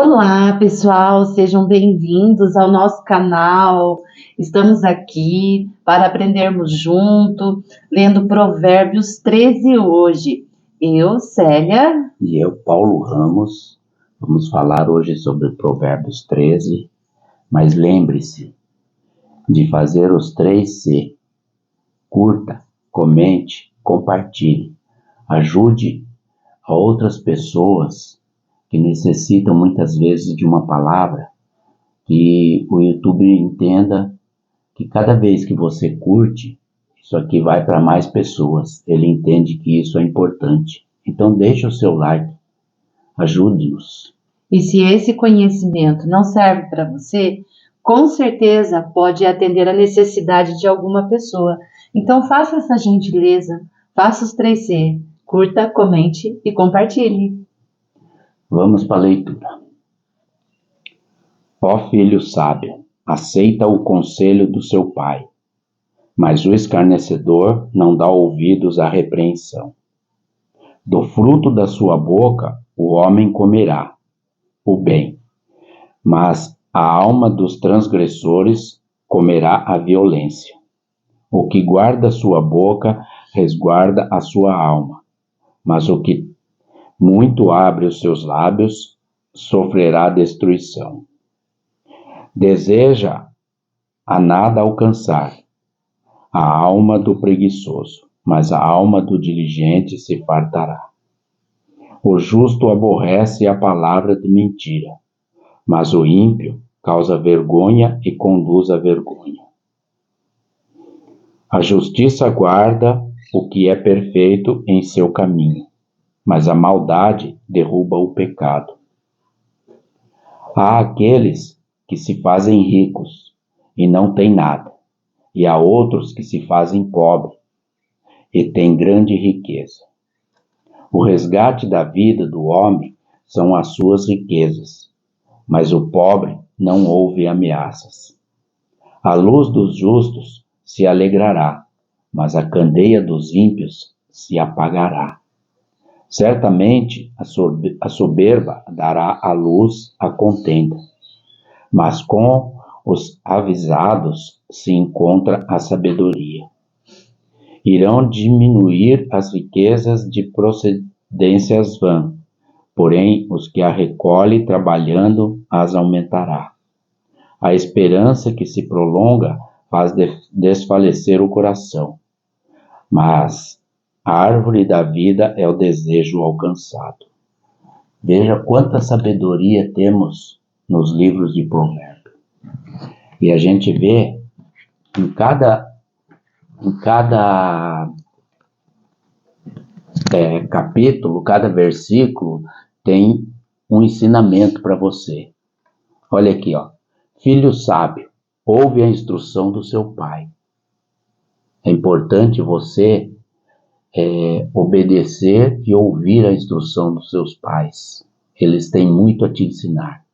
Olá, pessoal, sejam bem-vindos ao nosso canal. Estamos aqui para aprendermos junto, lendo Provérbios 13 hoje. Eu, Célia. E eu, Paulo Ramos, vamos falar hoje sobre Provérbios 13, mas lembre-se de fazer os 3 C. Curta, comente, compartilhe, ajude a outras pessoas que necessitam muitas vezes de uma palavra, que o YouTube entenda que cada vez que você curte, isso aqui vai para mais pessoas. Ele entende que isso é importante. Então deixe o seu like, ajude-nos. E se esse conhecimento não serve para você, com certeza pode atender a necessidade de alguma pessoa. Então faça essa gentileza, faça os 3 C, curta, comente e compartilhe. Vamos para a leitura. Ó filho sábio, aceita o conselho do seu pai, mas o escarnecedor não dá ouvidos à repreensão. Do fruto da sua boca o homem comerá o bem, mas a alma dos transgressores comerá a violência. O que guarda sua boca resguarda a sua alma, mas o que muito abre os seus lábios sofrerá destruição. Deseja a nada alcançar a alma do preguiçoso, mas a alma do diligente se fartará. O justo aborrece a palavra de mentira, mas o ímpio causa vergonha e conduz à vergonha. A justiça guarda o que é perfeito em seu caminho, mas a maldade derruba o pecado. Há aqueles que se fazem ricos e não têm nada, e há outros que se fazem pobres e têm grande riqueza. O resgate da vida do homem são as suas riquezas, mas o pobre não ouve ameaças. A luz dos justos se alegrará, mas a candeia dos ímpios se apagará. Certamente a soberba dará à luz a contenda, mas com os avisados se encontra a sabedoria. Irão diminuir as riquezas de procedências vãs, porém os que a recolhem trabalhando as aumentará. A esperança que se prolonga faz desfalecer o coração, mas a árvore da vida é o desejo alcançado. Veja quanta sabedoria temos nos livros de Provérbios. E a gente vê em cada capítulo, cada versículo tem um ensinamento para você. Olha aqui, ó. Filho sábio, ouve a instrução do seu pai. É importante você obedecer e ouvir a instrução dos seus pais. Eles têm muito a te ensinar.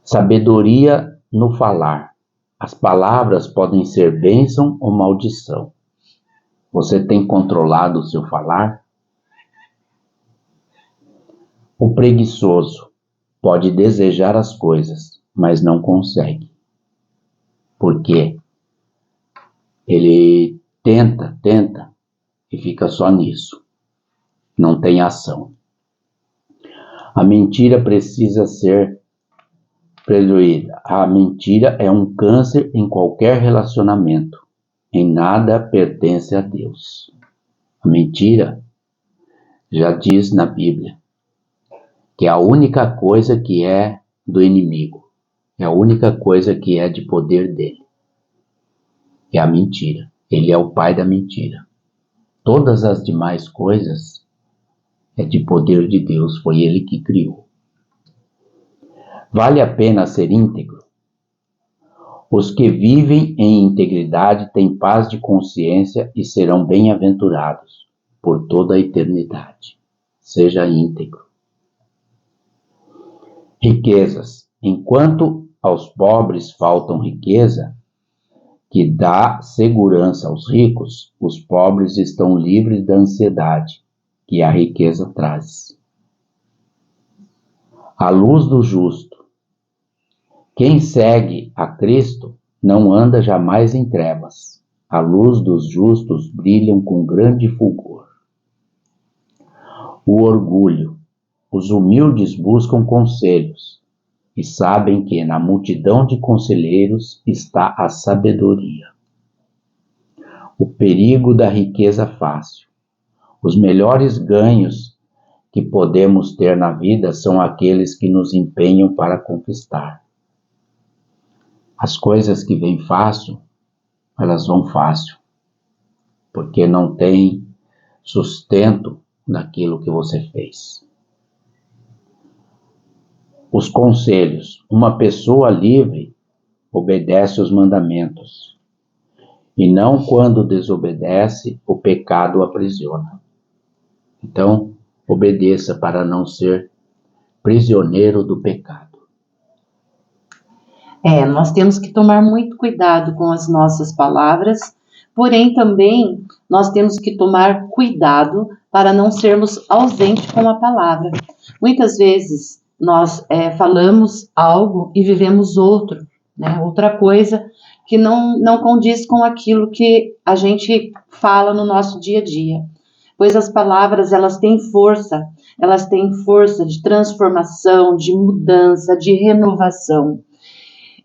Sabedoria no falar. As palavras podem ser bênção ou maldição. Você tem controlado o seu falar? O preguiçoso pode desejar as coisas, mas não consegue. Por quê? Ele tenta e fica só nisso. Não tem ação. A mentira precisa ser prevenida. A mentira é um câncer em qualquer relacionamento. Em nada pertence a Deus. A mentira já diz na Bíblia que é a única coisa que é do inimigo. É a única coisa que é de poder dele. É a mentira. Ele é o pai da mentira. Todas as demais coisas é de poder de Deus, foi ele que criou. Vale a pena ser íntegro? Os que vivem em integridade têm paz de consciência e serão bem-aventurados por toda a eternidade. Seja íntegro. Riquezas. Enquanto aos pobres faltam riqueza, que dá segurança aos ricos, os pobres estão livres da ansiedade que a riqueza traz. A luz do justo. Quem segue a Cristo não anda jamais em trevas. A luz dos justos brilha com grande fulgor. O orgulho. Os humildes buscam conselhos e sabem que na multidão de conselheiros está a sabedoria. O perigo da riqueza fácil. Os melhores ganhos que podemos ter na vida são aqueles que nos empenham para conquistar. As coisas que vêm fácil, elas vão fácil, porque não tem sustento naquilo que você fez. Os conselhos. Uma pessoa livre obedece os mandamentos, e não quando desobedece, o pecado o aprisiona. Então, obedeça para não ser prisioneiro do pecado. Nós temos que tomar muito cuidado com as nossas palavras, porém também nós temos que tomar cuidado para não sermos ausentes com a palavra. Muitas vezes nós falamos algo e vivemos outro, né? Outra coisa que não condiz com aquilo que a gente fala no nosso dia a dia. Pois as palavras, elas têm força de transformação, de mudança, de renovação.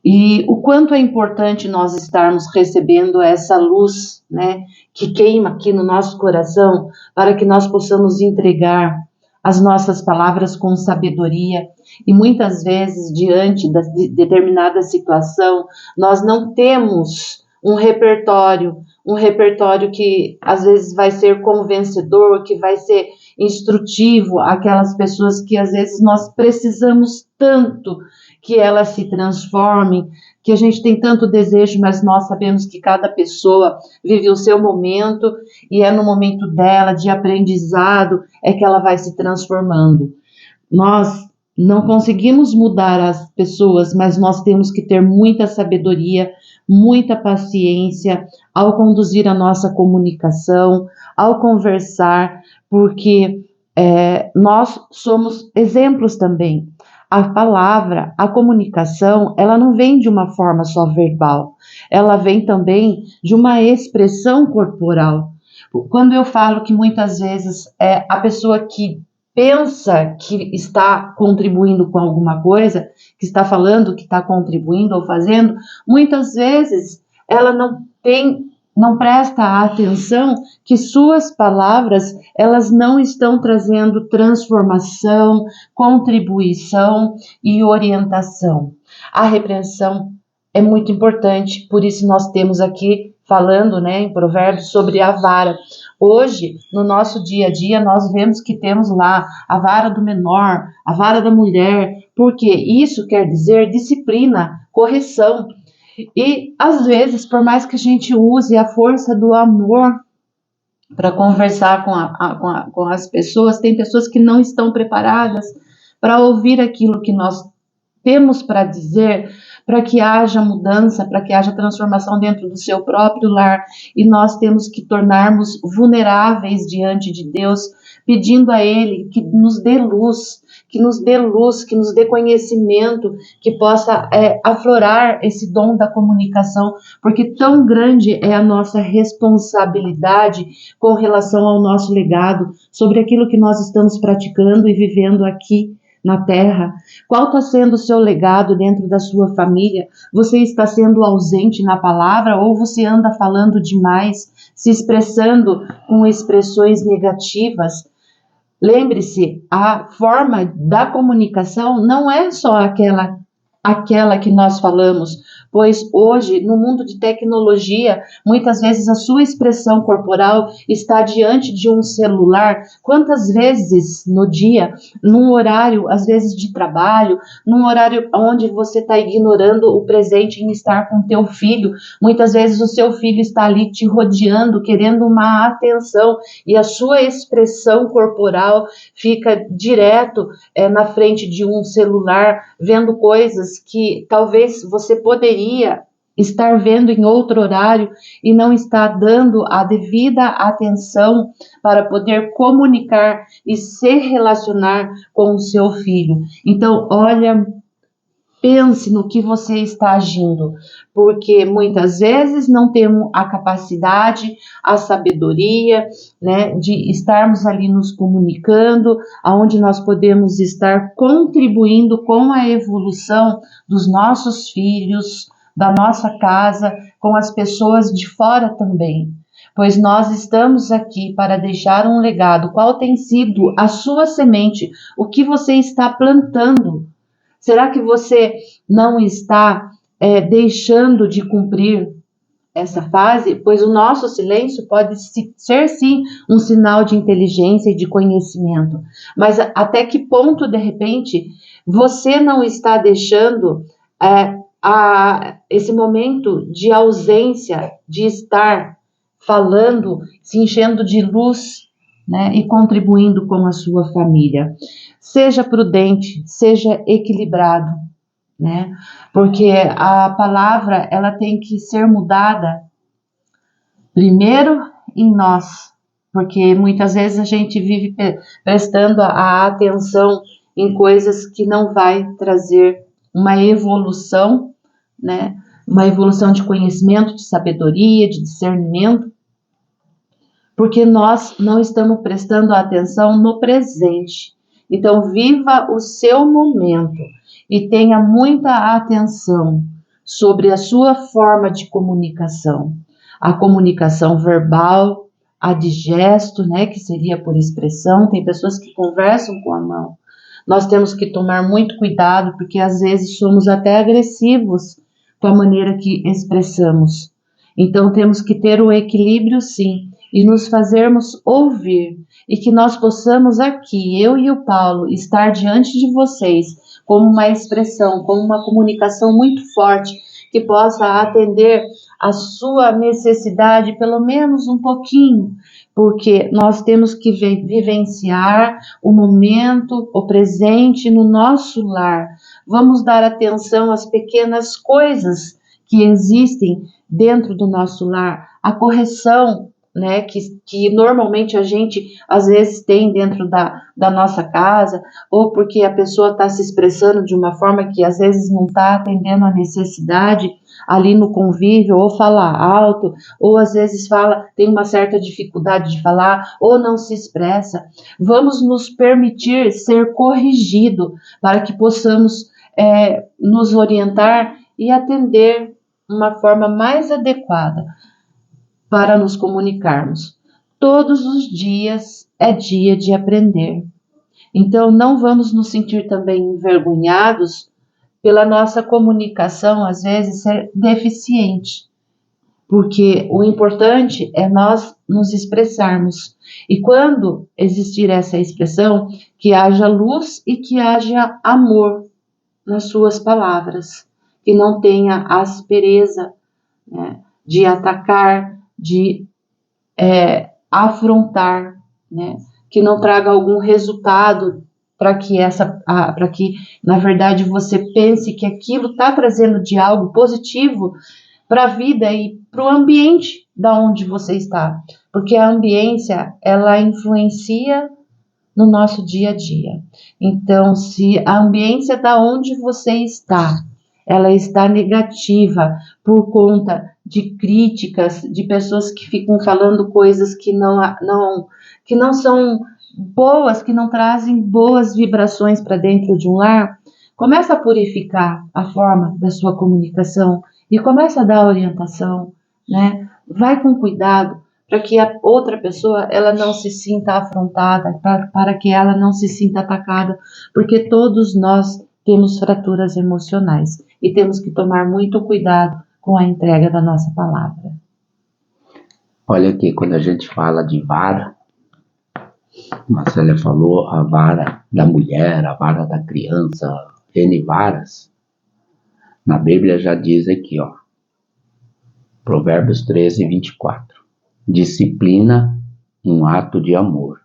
E o quanto é importante nós estarmos recebendo essa luz, né, que queima aqui no nosso coração, para que nós possamos entregar as nossas palavras com sabedoria. E muitas vezes, diante de determinada situação, nós não temos um repertório que às vezes vai ser convencedor, que vai ser instrutivo àquelas pessoas que às vezes nós precisamos tanto que elas se transformem, que a gente tem tanto desejo, mas nós sabemos que cada pessoa vive o seu momento e é no momento dela, de aprendizado, é que ela vai se transformando. Nós não conseguimos mudar as pessoas, mas nós temos que ter muita sabedoria, muita paciência ao conduzir a nossa comunicação, ao conversar, porque nós somos exemplos também. A palavra, a comunicação, ela não vem de uma forma só verbal, ela vem também de uma expressão corporal. Quando eu falo que muitas vezes a pessoa que pensa que está contribuindo com alguma coisa, que está falando, que está contribuindo ou fazendo, muitas vezes ela não presta atenção que suas palavras, elas não estão trazendo transformação, contribuição e orientação. A repreensão é muito importante, por isso nós temos aqui falando, né, em Provérbios sobre a vara. Hoje, no nosso dia a dia, nós vemos que temos lá a vara do menor, a vara da mulher, porque isso quer dizer disciplina, correção. E, às vezes, por mais que a gente use a força do amor para conversar com as pessoas, tem pessoas que não estão preparadas para ouvir aquilo que nós temos para dizer, para que haja mudança, para que haja transformação dentro do seu próprio lar. E nós temos que tornarmos vulneráveis diante de Deus, pedindo a Ele que nos dê luz, que nos dê conhecimento, que possa aflorar esse dom da comunicação, porque tão grande é a nossa responsabilidade com relação ao nosso legado, sobre aquilo que nós estamos praticando e vivendo aqui na Terra. Qual está sendo o seu legado dentro da sua família? Você está sendo ausente na palavra ou você anda falando demais, se expressando com expressões negativas? Lembre-se, a forma da comunicação não é só aquela que nós falamos, pois hoje, no mundo de tecnologia, muitas vezes a sua expressão corporal está diante de um celular. Quantas vezes no dia, num horário, às vezes de trabalho, num horário onde você está ignorando o presente em estar com teu filho, muitas vezes o seu filho está ali te rodeando, querendo uma atenção, e a sua expressão corporal fica direto na frente de um celular, vendo coisas que talvez você poderia estar vendo em outro horário e não estar dando a devida atenção para poder comunicar e se relacionar com o seu filho. Então, olha, pense no que você está agindo, porque muitas vezes não temos a capacidade, a sabedoria, né, de estarmos ali nos comunicando, aonde nós podemos estar contribuindo com a evolução dos nossos filhos, da nossa casa, com as pessoas de fora também. Pois nós estamos aqui para deixar um legado. Qual tem sido a sua semente? O que você está plantando? Será que você não está deixando de cumprir essa fase? Pois o nosso silêncio pode ser sim um sinal de inteligência e de conhecimento. Mas até que ponto, de repente, você não está deixando esse momento de ausência, de estar falando, se enchendo de luz, né, e contribuindo com a sua família? Seja prudente, seja equilibrado, né? Porque a palavra, ela tem que ser mudada primeiro em nós, porque muitas vezes a gente vive prestando a atenção em coisas que não vai trazer uma evolução, né? Uma evolução de conhecimento, de sabedoria, de discernimento, porque nós não estamos prestando atenção no presente. Então, viva o seu momento e tenha muita atenção sobre a sua forma de comunicação. A comunicação verbal, a de gesto, né, que seria por expressão. Tem pessoas que conversam com a mão. Nós temos que tomar muito cuidado, porque às vezes somos até agressivos com a maneira que expressamos. Então, temos que ter o equilíbrio, sim, e nos fazermos ouvir, e que nós possamos aqui, eu e o Paulo, estar diante de vocês como uma expressão, como uma comunicação muito forte, que possa atender a sua necessidade pelo menos um pouquinho, porque nós temos que vivenciar o momento, o presente no nosso lar. Vamos dar atenção às pequenas coisas que existem dentro do nosso lar, a correção, né, que normalmente a gente às vezes tem dentro da nossa casa, ou porque a pessoa está se expressando de uma forma que às vezes não está atendendo a necessidade ali no convívio, ou fala alto, ou às vezes tem uma certa dificuldade de falar, ou não se expressa. Vamos nos permitir ser corrigido para que possamos nos orientar e atender uma forma mais adequada para nos comunicarmos. Todos os dias é dia de aprender. Então, não vamos nos sentir também envergonhados pela nossa comunicação, às vezes, ser deficiente, porque o importante é nós nos expressarmos. E quando existir essa expressão, que haja luz e que haja amor nas suas palavras, que não tenha aspereza, né, de atacar, de afrontar, né, que não traga algum resultado para que na verdade você pense que aquilo está trazendo de algo positivo para a vida e para o ambiente da onde você está, porque a ambiência, ela influencia no nosso dia a dia. Então, se a ambiência da onde você está, ela está negativa por conta de críticas, de pessoas que ficam falando coisas que não são boas, que não trazem boas vibrações para dentro de um lar, começa a purificar a forma da sua comunicação e começa a dar orientação, né? Vai com cuidado para que a outra pessoa ela não se sinta afrontada, para que ela não se sinta atacada, porque todos nós temos fraturas emocionais e temos que tomar muito cuidado com a entrega da nossa palavra. Olha aqui, quando a gente fala de vara, Marcela falou a vara da mulher, a vara da criança, N varas. Na Bíblia já diz aqui, ó, Provérbios 13, 24. Disciplina, um ato de amor.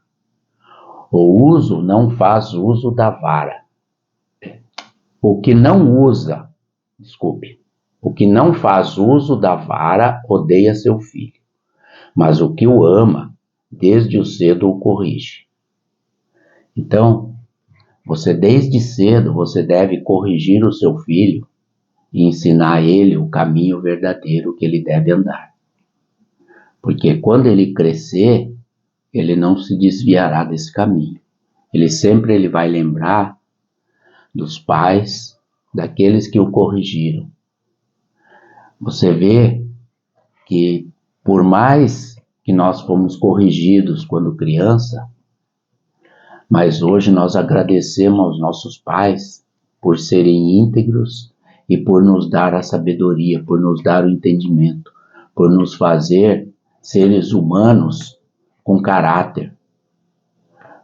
O uso não faz uso da vara. O que não usa, O que não faz uso da vara odeia seu filho, mas o que o ama, desde o cedo o corrige. Então, desde cedo, você deve corrigir o seu filho e ensinar a ele o caminho verdadeiro que ele deve andar. Porque quando ele crescer, ele não se desviará desse caminho. Ele vai lembrar dos pais, daqueles que o corrigiram. Você vê que por mais que nós fomos corrigidos quando criança, mas hoje nós agradecemos aos nossos pais por serem íntegros e por nos dar a sabedoria, por nos dar o entendimento, por nos fazer seres humanos com caráter,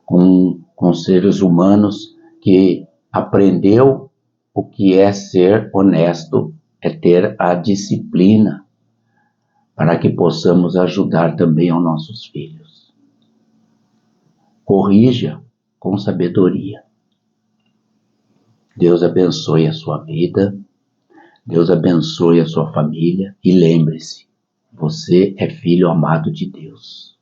com seres humanos que aprendeu o que é ser honesto, é ter a disciplina para que possamos ajudar também aos nossos filhos. Corrija com sabedoria. Deus abençoe a sua vida, Deus abençoe a sua família e lembre-se, você é filho amado de Deus.